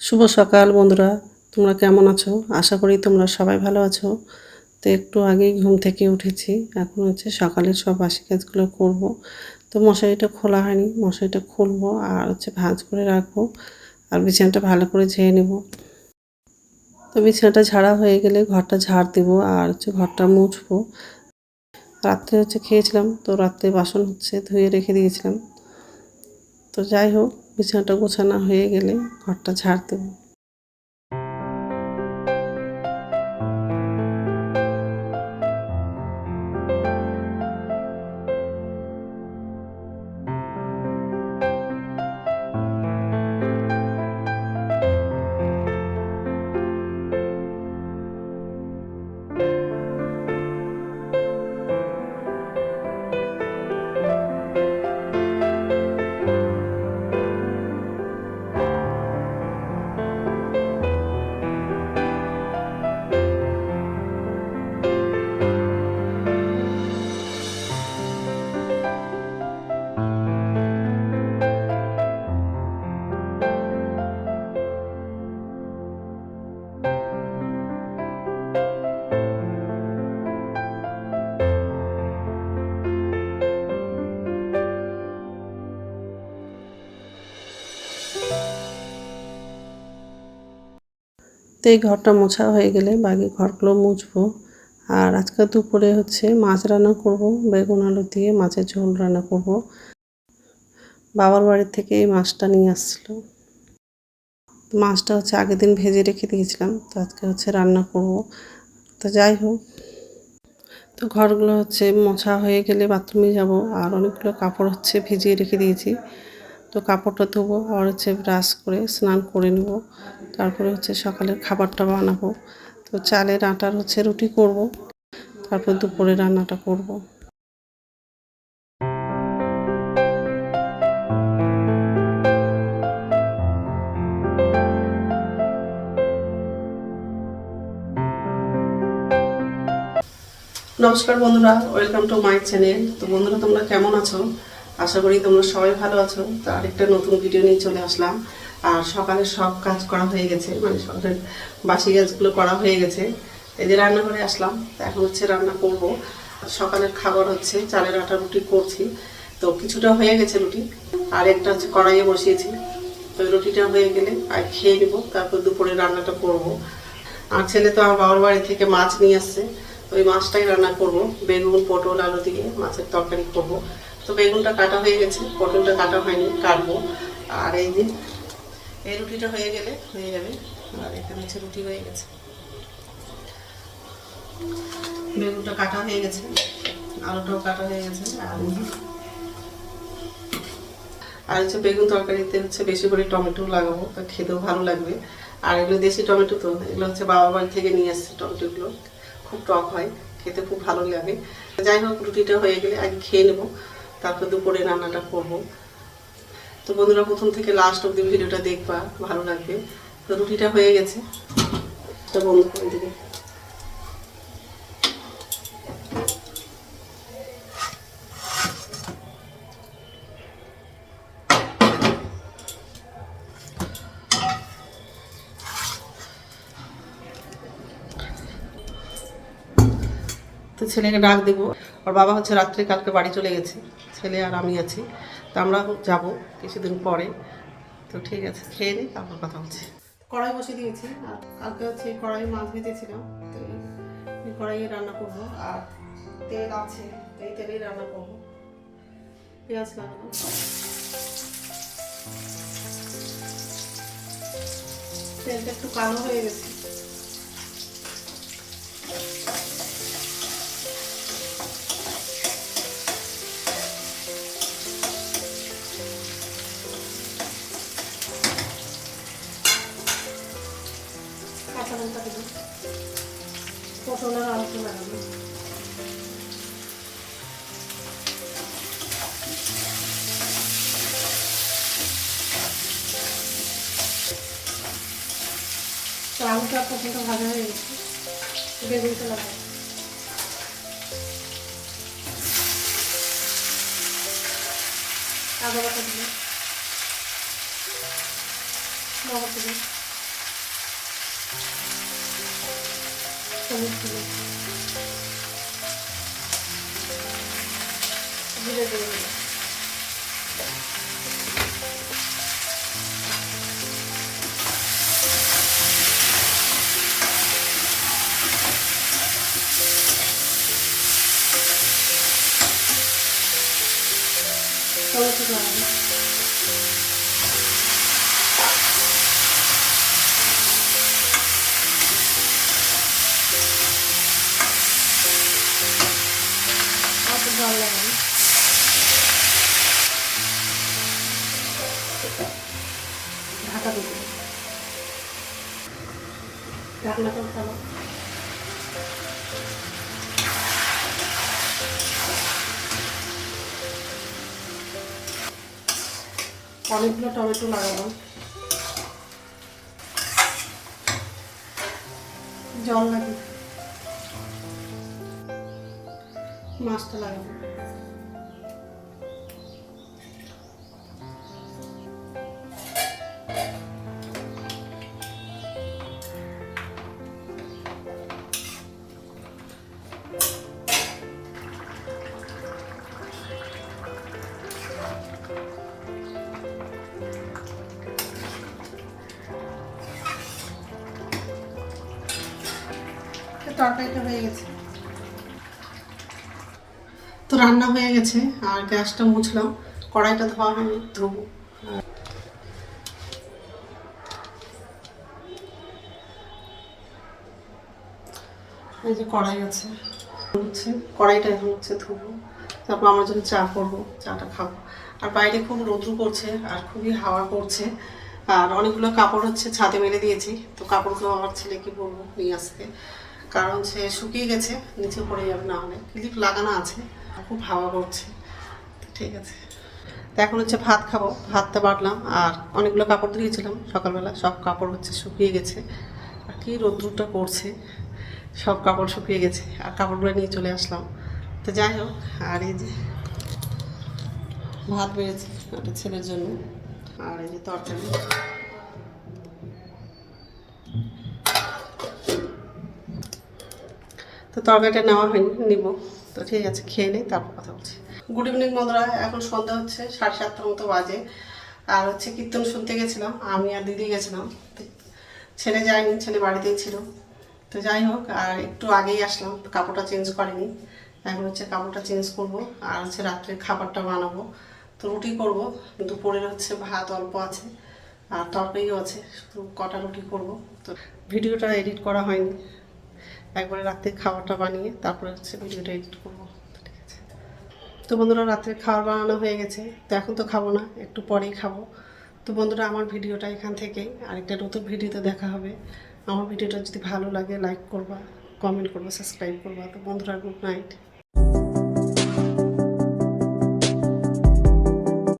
শুভ সকাল বন্ধুরা, তোমরা কেমন আছো? আশা করি তোমরা সবাই ভালো আছো। তো একটু আগেই ঘুম থেকে উঠেছি। এখন হচ্ছে সকালের সব বাসি কাজগুলো করব। তো মশারিটা খোলা হয়নি, মশারিটা খুলবো আর হচ্ছে ভাঁজ করে রাখবো আর বিছানাটা ভালো করে ঝেড়ে নেব। তো বিছানাটা ঝাড়া হয়ে গেলে ঘরটা ঝাড় দেবো আর হচ্ছে ঘরটা মুছবো। রাত্রে হচ্ছে খেয়েছিলাম, তো রাত্রে বাসন হচ্ছে ধুয়ে রেখে দিয়েছিলাম। তো যাই হোক, বিছানাটা গোছানো হয়ে গেলে ঘরটা ঝাড় দেবো। তো এই ঘরটা মোছা হয়ে গেলে বাকি ঘরগুলো মুছবো। আর আজকে দুপুরে হচ্ছে মাছ রান্না করব, বেগুন আলু দিয়ে মাছের ঝোল রান্না করব। বাবার বাড়ি থেকে এই মাছটা নিয়ে আসছিলো। মাছটা হচ্ছে আগের দিন ভেজে রেখে দিয়েছিলাম, তো আজকে হচ্ছে রান্না করব। তো যাই হোক, তো ঘরগুলো হচ্ছে মোছা হয়ে গেলে বাথরুমে যাব। আর অনেকগুলো কাপড় হচ্ছে ভিজিয়ে রেখে দিয়েছি, তো কাপড়টা ধোবো আর হচ্ছে ব্রাশ করে স্নান করে নেব। তারপরে হচ্ছে সকালের খাবারটা বানাবো। তো চালের আটার হচ্ছে রুটি করব, তারপর দুপুরে রান্নাটা করব। নমস্কার বন্ধুরা, ওয়েলকাম টু মাই চ্যানেল। তো বন্ধুরা, তোমরা কেমন আছো? আশা করি তোমরা সবাই ভালো আছো। তো আরেকটা নতুন ভিডিও নিয়ে চলে আসলাম। আর সকালে সব কাজ করা হয়ে গেছে, মানে সকালের বাসি কাজগুলো করা হয়ে গেছে। এই যে রান্নাঘরে আসলাম, তো এখন হচ্ছে রান্না করব। সকালের খাবার হচ্ছে চালের আটা রুটি করছি। তো কিছুটা হয়ে গেছে রুটি, আর একটা হচ্ছে কড়াইয়ে বসিয়েছি। তো রুটিটা হয়ে গেলে আর খেয়ে নেবো, তারপর দুপুরে রান্নাটা করব। আর ছেলে তো আমার বাবার বাড়ি থেকে মাছ নিয়ে আসছে, ওই মাছটাই রান্না করব। বেগুন পটল আলু দিয়ে মাছের তরকারি করব। তো বেগুনটা কাটা হয়ে গেছে, পটলটা কাটা হয়নি, কাটবো। আর এই দিন এই রুটিটা হয়ে গেলে হয়ে যাবে। আর এখানে হচ্ছে রুটি হয়ে গেছে, বেগুনটা কাটা হয়ে গেছে, আলুটাও কাটা হয়ে গেছে। আর হচ্ছে বেগুন তরকারিতে হচ্ছে বেশি করে টমেটো লাগাবো, খেতেও ভালো লাগবে। আর এগুলো দেশি টমেটো, তো এগুলো হচ্ছে বাবার বাড়ি থেকে নিয়ে আসছে টমেটোগুলো, খুব টক হয়, খেতে খুব ভালো লাগে। যাই হোক, রুটিটা হয়ে গেলে আগে খেয়ে নেবো, তারপর দুপুরে রান্নাটা করব। তো বন্ধুরা, প্রথম থেকে লাস্ট অব্দি ভিডিওটা দেখবা, ভালো লাগবে। তো রুটিটা হয়ে গেছে, তো বন্ধু ওইদিকে তো ছেলেকে ডাক দেবো। ওর বাবা হচ্ছে রাত্রে কালকে বাড়ি চলে গেছে, ছেলে আর আমি আছি। তো আমরা যাব কিছুদিন পরে। তো ঠিক আছে, খেয়ে নিই, তারপর কথা হচ্ছে। কড়াই বসিয়ে দিয়েছি, আর কালকে হচ্ছে কড়াই মাছ ভেজেছিলাম, তো এই কড়াইয়ে রান্না করবো। আর তেল আছে, এই তেলেই রান্না করবো। পেঁয়াজ লাগাবো, তেলটা একটু কালো হয়ে গেছে। কাঁচা লঙ্কা দেবো, পটল আর আলু লাগাবো। তো আলুটা পটলটা ভাজা হয়ে গেছে, বেগুনটা লাগাবো। আদা বাটা দিলে, লবণ দিলে, জিরে দিয়ে দিলাম। টমেটো দিলাম। জল লাগাই, ঢাকা দিয়ে ঢাকনাটা উঠানো। অনেকগুলো টমেটো লাগালাম, জল লাগে, মাছটা লাগাবো। তরকারিটা হয়ে গেছে, তো রান্না হয়ে গেছে। আর গ্যাসটা মুছলাম, কড়াইটা ধোয়া হয়নি, ধোবো। এই যে কড়াই আছে, কড়াইটা এখন ধোবো, তারপর আমার জন্য চা করবো, চাটা খাবো। আর বাইরে খুব রৌদ্র পড়ছে আর খুবই হাওয়া করছে। আর অনেকগুলো কাপড় ছাদে মেলে দিয়েছি, তো কাপড়গুলো আমার ছেলেকে বলবো নিয়ে আসতে, কারণ সে শুকিয়ে গেছে, নিচে পড়ে যাবে না হলে। ক্লিপ লাগানো আছে, খুব হাওয়া করছে। ঠিক আছে, তো এখন ভাত খাবো। ভাতটা বাটলাম আর অনেকগুলো কাপড় ধুয়েছিলাম সকালবেলা, সব কাপড় শুকিয়ে গেছে। আর কি রোদ্রটা করছে, সব কাপড় শুকিয়ে গেছে। আর কাপড়গুলো নিয়ে চলে আসলাম। তো যাই হোক, আর এই যে ভাত বেড়েছে ওটা ছেলের জন্য, আর এই যে তরকারি। তো তরকারিটা নেওয়া হয়নি, নিব। তো ঠিক আছে, খেয়ে নেই, তারপর কথা বলছি। গুড ইভিনিং বন্ধুরা, এখন সন্ধ্যা 7:30 মতো বাজে। আর কীর্তন শুনতে গেছিলাম, আমি আর দিদি গেছিলাম, ছেলে যায়নি, ছেলে বাড়িতেই ছিল। তো যাই হোক, আর একটু আগেই আসলাম, কাপড়টা চেঞ্জ করিনি। এখন কাপড়টা চেঞ্জ করব। আর রাত্রে খাবারটা বানাবো। তো রুটি করব, দুপুরের ভাত অল্প আছে আর তরকারিও আছে, শুধু কটা রুটি করব। তো ভিডিওটা এডিট করা হয়নি, একবারে রাত্রে খাবারটা বানিয়ে তারপরে ভিডিওটা এডিট করবো। ঠিক আছে, তো বন্ধুরা রাত্রে খাবার বানানো হয়ে গেছে। তো এখন তো খাবো না, একটু পরেই খাবো। তো বন্ধুরা আমার ভিডিওটা এখান থেকেই, আরেকটা নতুন ভিডিওতে দেখা হবে। আমার ভিডিওটা যদি ভালো লাগে লাইক করবা, কমেন্ট করবা, সাবস্ক্রাইব করবা। তো বন্ধুরা গুড নাইট।